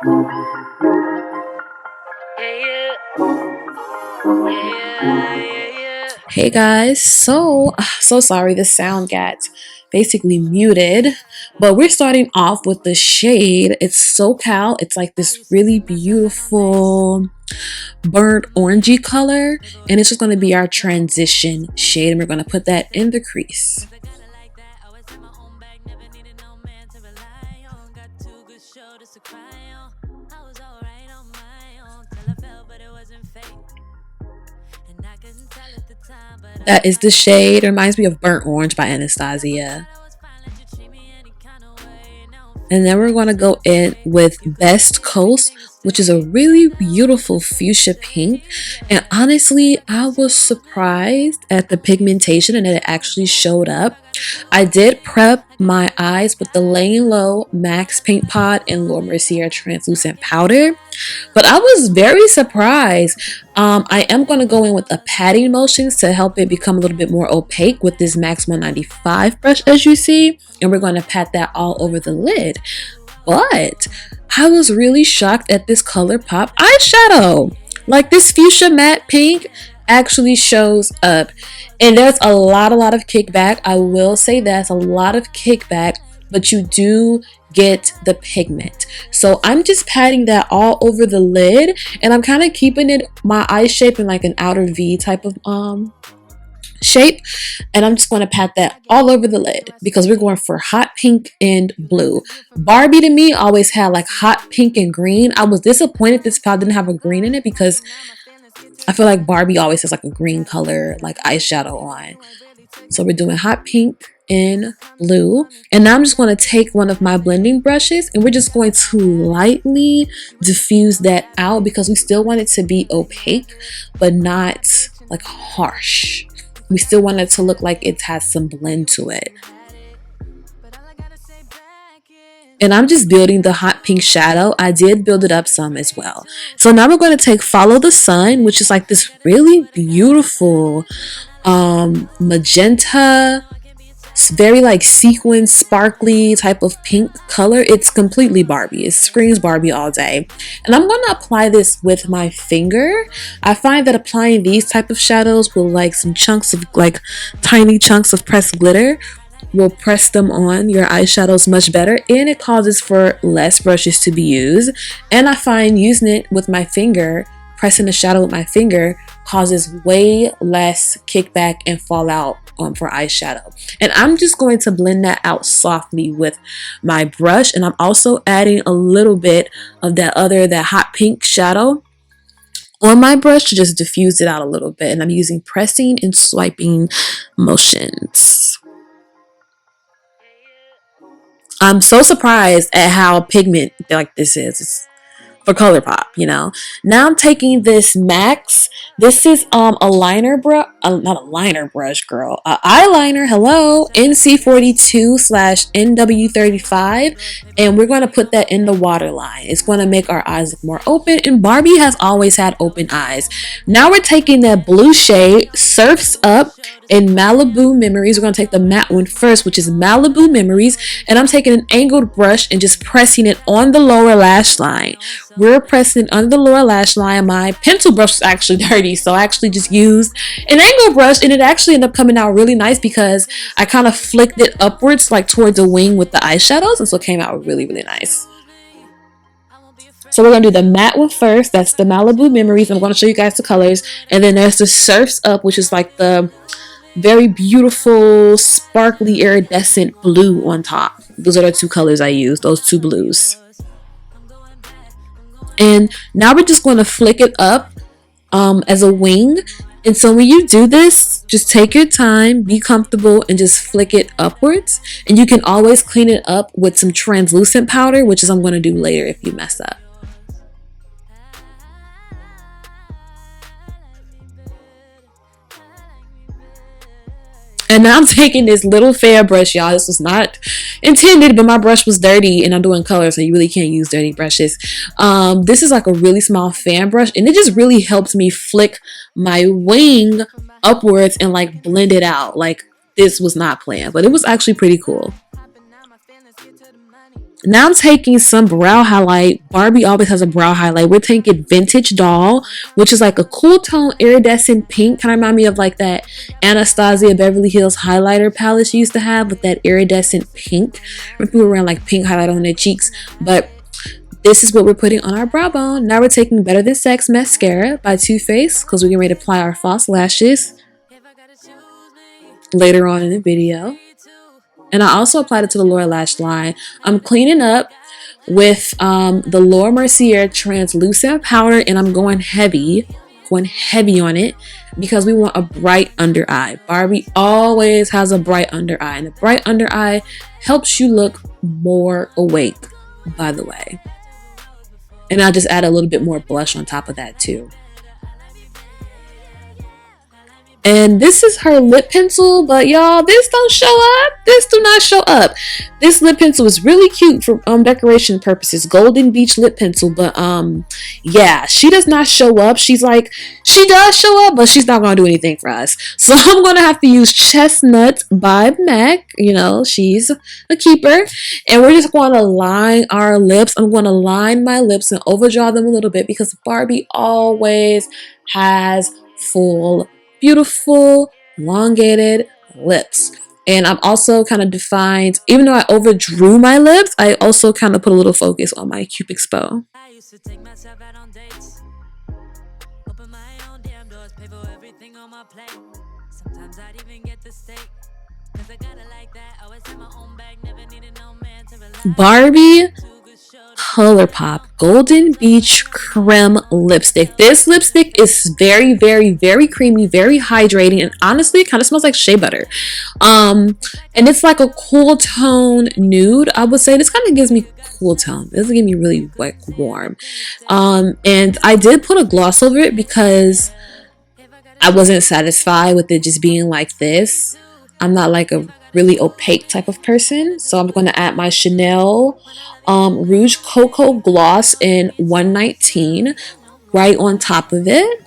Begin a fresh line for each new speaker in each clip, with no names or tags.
Hey guys, so sorry the sound got basically muted, but we're starting off with the shade. It's SoCal. It's like this really beautiful burnt orangey color, and it's just going to be our transition shade, and we're going to put that in the crease. That is the shade. It reminds me of Burnt Orange by Anastasia. And then we're going to go in with Best Coast, which is a really beautiful fuchsia pink. And honestly, I was surprised at the pigmentation and that it actually showed up. I did prep my eyes with the Layin Low Max Paint Pot and Mercier translucent powder, but I was very surprised. I am going to go in with a patting motions to help it become a little bit more opaque with this Max 195 brush, as you see, and we're going to pat that all over the lid. But I was really shocked at this ColourPop eyeshadow. Like, this fuchsia matte pink actually shows up, and there's a lot of kickback. I will say that's a lot of kickback, but you do get the pigment. So I'm just patting that all over the lid, and I'm kind of keeping it my eye shape in like an outer V type of shape, and I'm just going to pat that all over the lid because we're going for hot pink and blue. Barbie to me always had like hot pink and green. I was disappointed this palette didn't have a green in it because I feel like Barbie always has like a green color like eyeshadow on. So we're doing hot pink and blue, and now I'm just going to take one of my blending brushes and we're just going to lightly diffuse that out because we still want it to be opaque but not like harsh. We still want it to look like it has some blend to it. And I'm just building the hot pink shadow. I did build it up some as well. So now we're going to take Follow the Sun, which is like this really beautiful magenta, very like sequin sparkly type of pink color. It's completely Barbie. It screams Barbie all day. And I'm going to apply this with my finger. I find that applying these type of shadows with like some chunks of like tiny chunks of pressed glitter will press them on your eyeshadows much better, and it causes for less brushes to be used. And I find using it with my finger, pressing the shadow with my finger, causes way less kickback and fallout for eyeshadow. And I'm just going to blend that out softly with my brush, and I'm also adding a little bit of that hot pink shadow on my brush to just diffuse it out a little bit. And I'm using pressing and swiping motions. I'm so surprised at how pigment like this is. It's for ColourPop, you know. Now I'm taking this Max. This is a liner brush, not a liner brush, girl. Eyeliner, hello, NC42/NW35, and we're going to put that in the waterline. It's going to make our eyes look more open, and Barbie has always had open eyes. Now we're taking that blue shade, Surfs Up, in Malibu Memories. We're going to take the matte one first, which is Malibu Memories, and I'm taking an angled brush and just pressing it on the lower lash line. We're pressing it under the lower lash line. My pencil brush was actually dirty, so I actually just used an angled brush, and it actually ended up coming out really nice because I kind of flicked it upwards like towards the wing with the eyeshadows, and so it came out really nice. So we're going to do the matte one first. That's the Malibu Memories. I'm going to show you guys the colors, and then there's the Surfs Up, which is like the very beautiful sparkly iridescent blue on top. Those are the two colors I use, those two blues. And now we're just going to flick it up as a wing. And so when you do this, just take your time, be comfortable, and just flick it upwards. And you can always clean it up with some translucent powder, which is I'm going to do later if you mess up. And now I'm taking this little fair brush, y'all. This was not intended, but my brush was dirty, and I'm doing color, so you really can't use dirty brushes. This is like a really small fan brush, and it just really helps me flick my wing upwards and like blend it out. Like, this was not planned, but it was actually pretty cool. Now I'm taking some brow highlight. Barbie always has a brow highlight. We're taking Vintage Doll, which is like a cool tone iridescent pink. Kind of remind me of like that Anastasia Beverly Hills highlighter palette she used to have with that iridescent pink. People wearing like pink highlight on their cheeks. But this is what we're putting on our brow bone. Now we're taking Better Than Sex mascara by Too Faced because we're getting ready to apply our false lashes later on in the video. And I also applied it to the lower lash line. I'm cleaning up with the Laura Mercier translucent powder, and I'm going heavy on it because we want a bright under eye. Barbie always has a bright under eye, and the bright under eye helps you look more awake, by the way. And I'll just add a little bit more blush on top of that too. And this is her lip pencil, but y'all, this don't show up. This do not show up. This lip pencil is really cute for decoration purposes. Golden Beach lip pencil, but yeah, she does not show up. She's like, she does show up, but she's not gonna do anything for us. So I'm gonna have to use Chestnut by MAC. You know, she's a keeper. And we're just gonna line our lips. I'm gonna line my lips and overdraw them a little bit because Barbie always has full, beautiful, elongated lips. And I'm also kind of defined, even though I overdrew my lips, I also kind of put a little focus on my Cupid's bow. I used to take myself out on dates, open my own damn doors, pay for everything on my plate. Sometimes I'd even get the steak, cause I got it like that. Always have my own bag, never needed no man to relax. Barbie ColourPop Golden Beach Creme Lipstick. This lipstick is very, very, very creamy, very hydrating, and honestly, it kind of smells like shea butter. And it's like a cool tone nude. I would say this kind of gives me cool tone. It doesn't give me really like warm. And I did put a gloss over it because I wasn't satisfied with it just being like this. I'm not like a really opaque type of person, so I'm going to add my Chanel Rouge Cocoa Gloss in 119 right on top of it.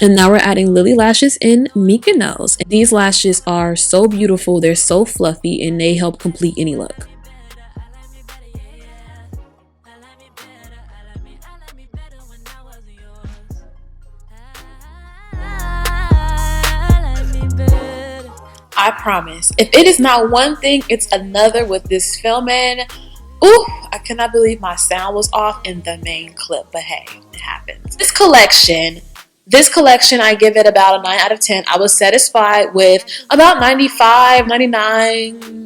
And now we're adding Lilly lashes in Mykonos. And these lashes are so beautiful, they're so fluffy, and they help complete any look. I promise, if it is not one thing, it's another with this filming. Ooh, I cannot believe my sound was off in the main clip, but hey, it happens. This collection, I give it about a 9 out of 10. I was satisfied with about 95, 99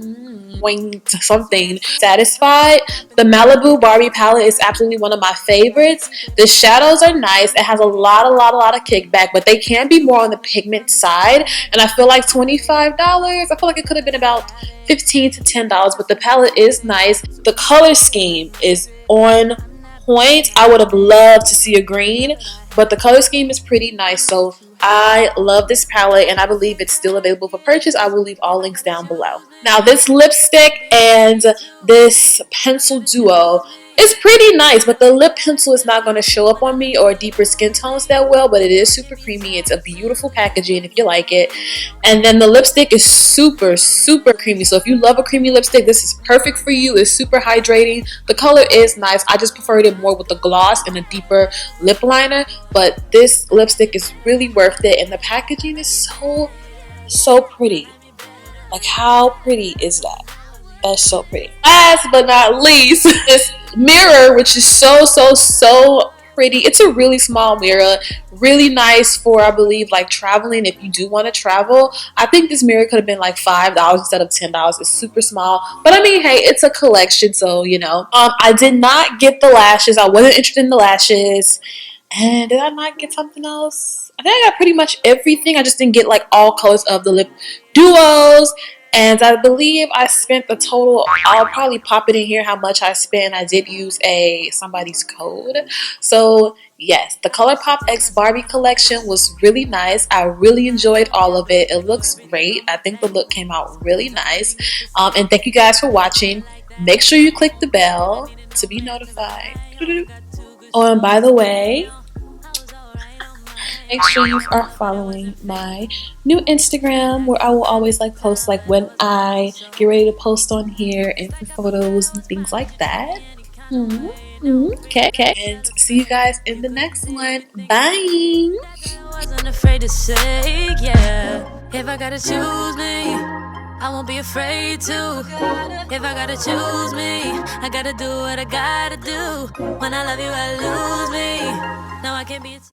something. Satisfied. The Malibu Barbie palette is absolutely one of my favorites. The shadows are nice. It has a lot of kickback, but they can be more on the pigment side, and I feel like $25, I feel like it could have been about $15 to $10, but the palette is nice. The color scheme is on point. I would have loved to see a green, but the color scheme is pretty nice, so I love this palette, and I believe it's still available for purchase. I will leave all links down below. Now, this lipstick and this pencil duo is pretty nice, but the lip pencil is not going to show up on me or deeper skin tones that well, but it is super creamy. It's a beautiful packaging if you like it. And then the lipstick is super creamy, so if you love a creamy lipstick, this is perfect for you. It's super hydrating. The color is nice. I just preferred it more with the gloss and a deeper lip liner, but this lipstick is really worth it, and the packaging is so pretty. Like, how pretty is that? That's so pretty. Last but not least, this mirror, which is so pretty. It's a really small mirror, really nice for, I believe, like traveling. If you do want to travel, I think this mirror could have been like $5 instead of $10. It's super small, but I mean, hey, it's a collection, so you know. I did not get the lashes. I wasn't interested in the lashes. And did I not get something else? I think I got pretty much everything. I just didn't get like all colors of the lip duos. And I believe I spent the total, I'll probably pop it in here how much I spent. I did use somebody's code. So yes, the ColourPop X Barbie collection was really nice. I really enjoyed all of it. It looks great. I think the look came out really nice. And thank you guys for watching. Make sure you click the bell to be notified. Oh, and by the way, Make sure you are following my new Instagram where I will always like post like when I get ready to post on here and for photos and things like that. Okay. And see you guys in the next one. Bye.
Wasn't afraid to say, yeah. If I gotta choose me, I won't be afraid to. If I gotta choose me, I gotta do what I gotta do. When I love you, I lose me. Now I can't be.